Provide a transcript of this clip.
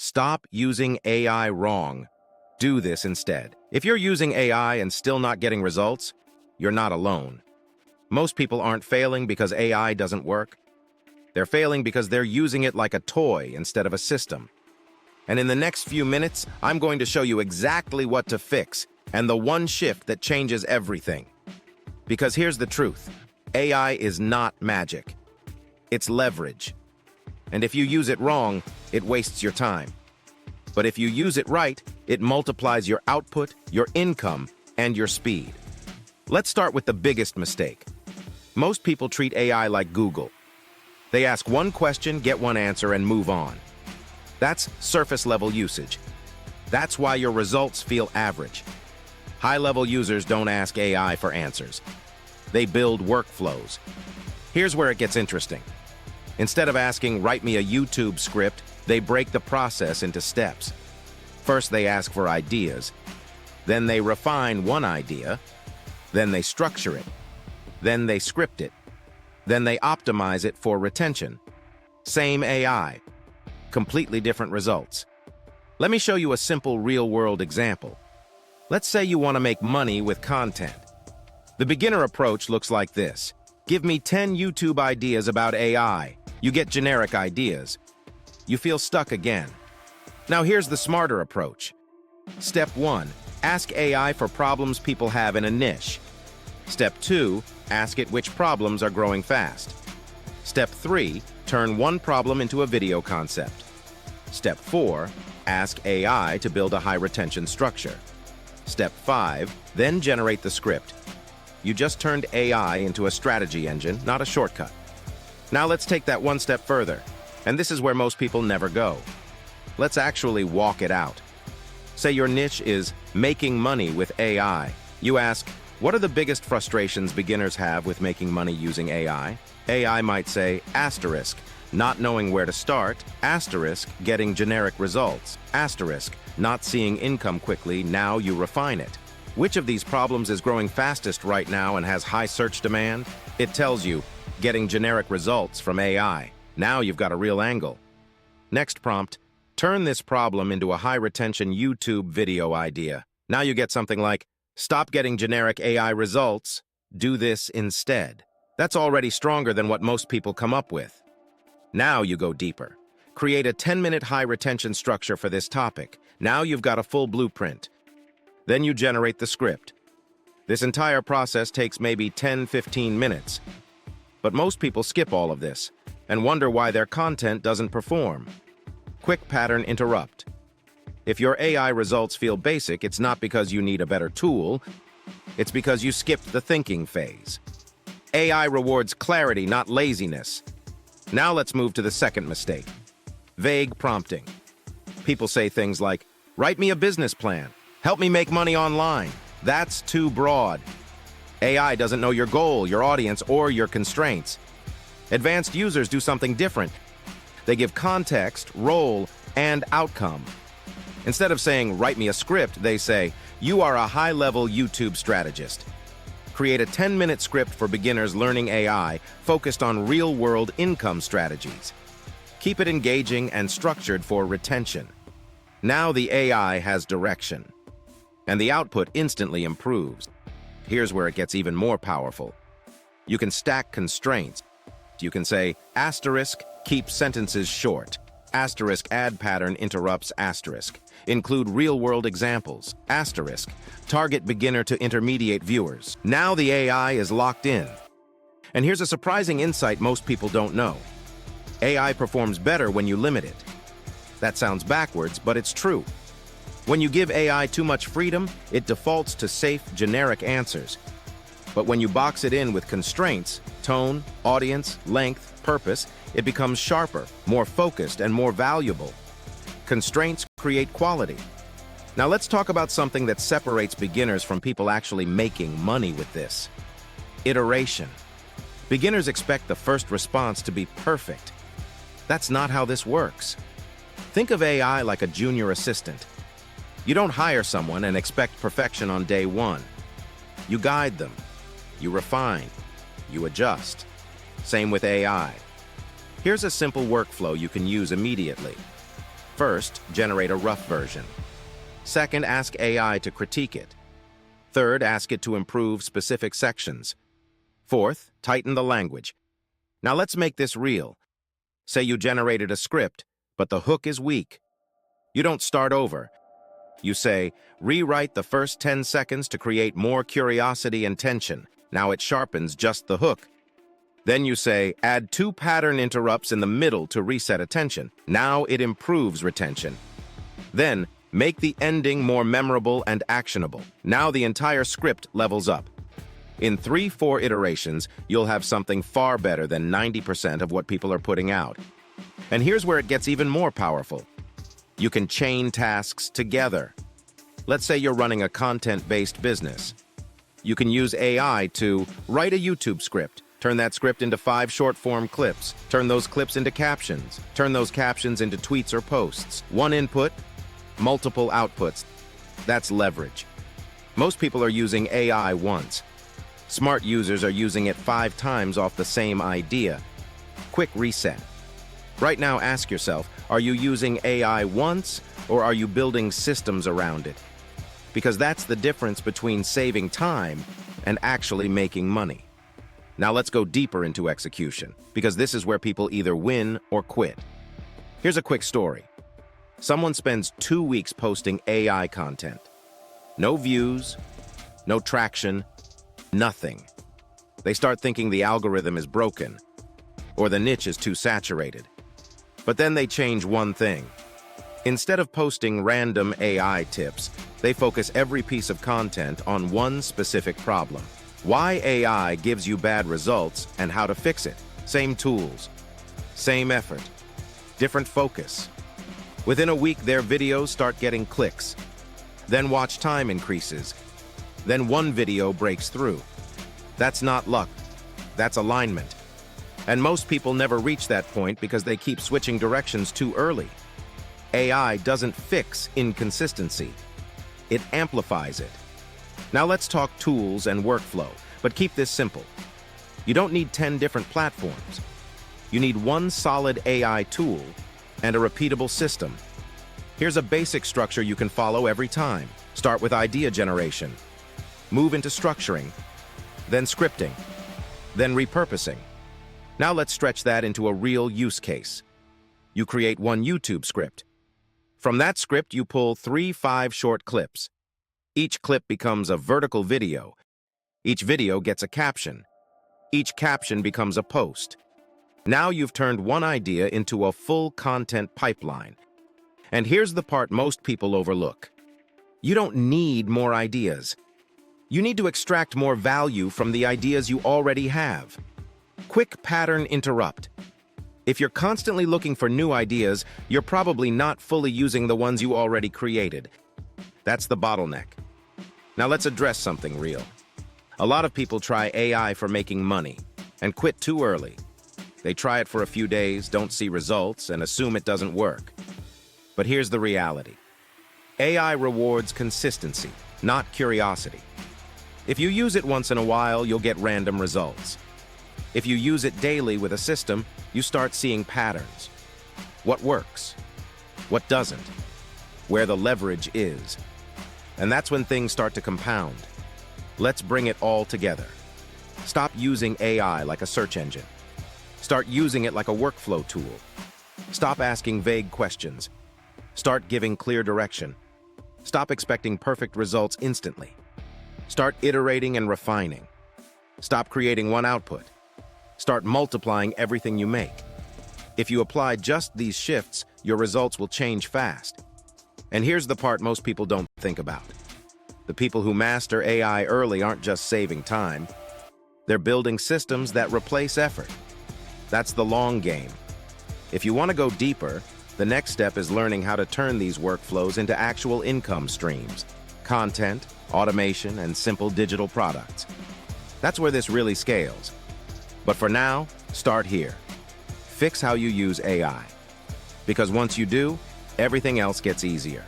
Stop using AI wrong. Do this instead. If you're using AI and still not getting results, you're not alone. Most people aren't failing because AI doesn't work. They're failing because they're using it like a toy instead of a system. And in the next few minutes, I'm going to show you exactly what to fix and the one shift that changes everything. Because here's the truth. AI is not magic. It's leverage. And if you use it wrong, it wastes your time. But if you use it right, it multiplies your output, your income, and your speed. Let's start with the biggest mistake. Most people treat AI like Google. They ask one question, get one answer, and move on. That's surface-level usage. That's why your results feel average. High-level users don't ask AI for answers. They build workflows. Here's where it gets interesting. Instead of asking, write me a YouTube script, they break the process into steps. First, they ask for ideas. Then they refine one idea. Then they structure it. Then they script it. Then they optimize it for retention. Same AI, completely different results. Let me show you a simple real-world example. Let's say you want to make money with content. The beginner approach looks like this. Give me 10 YouTube ideas about AI. You get generic ideas. You feel stuck again. Now here's the smarter approach. Step 1, ask AI for problems people have in a niche. Step 2, ask it which problems are growing fast. Step 3, turn one problem into a video concept. Step 4, ask AI to build a high-retention structure. Step 5, then generate the script. You just turned AI into a strategy engine, not a shortcut. Now let's take that one step further, and this is where most people never go. Let's actually walk it out. Say your niche is making money with AI. You ask, what are the biggest frustrations beginners have with making money using AI? AI might say, asterisk, not knowing where to start, asterisk, getting generic results, asterisk, not seeing income quickly, now you refine it. Which of these problems is growing fastest right now and has high search demand? It tells you, getting generic results from AI. Now you've got a real angle. Next prompt, turn this problem into a high-retention YouTube video idea. Now you get something like, stop getting generic AI results, do this instead. That's already stronger than what most people come up with. Now you go deeper. Create a 10-minute high-retention structure for this topic. Now you've got a full blueprint. Then you generate the script. This entire process takes maybe 10-15 minutes. But most people skip all of this and wonder why their content doesn't perform. Quick pattern interrupt. If your AI results feel basic, it's not because you need a better tool. It's because you skipped the thinking phase. AI rewards clarity, not laziness. Now let's move to the second mistake. Vague prompting. People say things like, write me a business plan. Help me make money online. That's too broad. AI doesn't know your goal, your audience, or your constraints. Advanced users do something different. They give context, role, and outcome. Instead of saying, write me a script, they say, you are a high-level YouTube strategist. Create a 10-minute script for beginners learning AI focused on real-world income strategies. Keep it engaging and structured for retention. Now the AI has direction, and the output instantly improves. Here's where it gets even more powerful. You can stack constraints. You can say, asterisk, keep sentences short. Asterisk, add pattern interrupts asterisk. Include real-world examples. Asterisk, target beginner to intermediate viewers. Now the AI is locked in. And here's a surprising insight most people don't know. AI performs better when you limit it. That sounds backwards, but it's true. When you give AI too much freedom, it defaults to safe, generic answers. But when you box it in with constraints, tone, audience, length, purpose, it becomes sharper, more focused, and more valuable. Constraints create quality. Now let's talk about something that separates beginners from people actually making money with this. Iteration. Beginners expect the first response to be perfect. That's not how this works. Think of AI like a junior assistant. You don't hire someone and expect perfection on day one. You guide them. You refine. You adjust. Same with AI. Here's a simple workflow you can use immediately. First, generate a rough version. Second, ask AI to critique it. Third, ask it to improve specific sections. Fourth, tighten the language. Now let's make this real. Say you generated a script, but the hook is weak. You don't start over. You say, rewrite the first 10 seconds to create more curiosity and tension. Now it sharpens just the hook. Then you say, add 2 pattern interrupts in the middle to reset attention. Now it improves retention. Then, make the ending more memorable and actionable. Now the entire script levels up. In 3-4 iterations, you'll have something far better than 90% of what people are putting out. And here's where it gets even more powerful. You can chain tasks together. Let's say you're running a content-based business. You can use AI to write a YouTube script, turn that script into 5 short-form clips, turn those clips into captions, turn those captions into tweets or posts. One input, multiple outputs. That's leverage. Most people are using AI once. Smart users are using it 5 times off the same idea. Quick reset. Right now, ask yourself, are you using AI once, or are you building systems around it? Because that's the difference between saving time and actually making money. Now let's go deeper into execution, because this is where people either win or quit. Here's a quick story. Someone spends 2 weeks posting AI content. No views, no traction, nothing. They start thinking the algorithm is broken, or the niche is too saturated. But then they change one thing. Instead of posting random AI tips, they focus every piece of content on one specific problem. Why AI gives you bad results and how to fix it. Same tools, same effort, different focus. Within a week, their videos start getting clicks. Then watch time increases. Then one video breaks through. That's not luck. That's alignment. And most people never reach that point because they keep switching directions too early. AI doesn't fix inconsistency. It amplifies it. Now let's talk tools and workflow, but keep this simple. You don't need 10 different platforms. You need one solid AI tool and a repeatable system. Here's a basic structure you can follow every time. Start with idea generation. Move into structuring, then scripting, then repurposing. Now let's stretch that into a real use case. You create one YouTube script. From that script, you pull 3-5 short clips. Each clip becomes a vertical video. Each video gets a caption. Each caption becomes a post. Now you've turned one idea into a full content pipeline. And here's the part most people overlook. You don't need more ideas. You need to extract more value from the ideas you already have. Quick pattern interrupt. If you're constantly looking for new ideas, you're probably not fully using the ones you already created. That's the bottleneck. Now let's address something real. A lot of people try AI for making money and quit too early. They try it for a few days, don't see results, and assume it doesn't work. But here's the reality. AI rewards consistency, not curiosity. If you use it once in a while, you'll get random results. If you use it daily with a system, you start seeing patterns. What works? What doesn't? Where the leverage is. And that's when things start to compound. Let's bring it all together. Stop using AI like a search engine. Start using it like a workflow tool. Stop asking vague questions. Start giving clear direction. Stop expecting perfect results instantly. Start iterating and refining. Stop creating one output. Start multiplying everything you make. If you apply just these shifts, your results will change fast. And here's the part most people don't think about. The people who master AI early aren't just saving time. They're building systems that replace effort. That's the long game. If you want to go deeper, the next step is learning how to turn these workflows into actual income streams, content, automation, and simple digital products. That's where this really scales. But for now, start here. Fix how you use AI. Because once you do, everything else gets easier.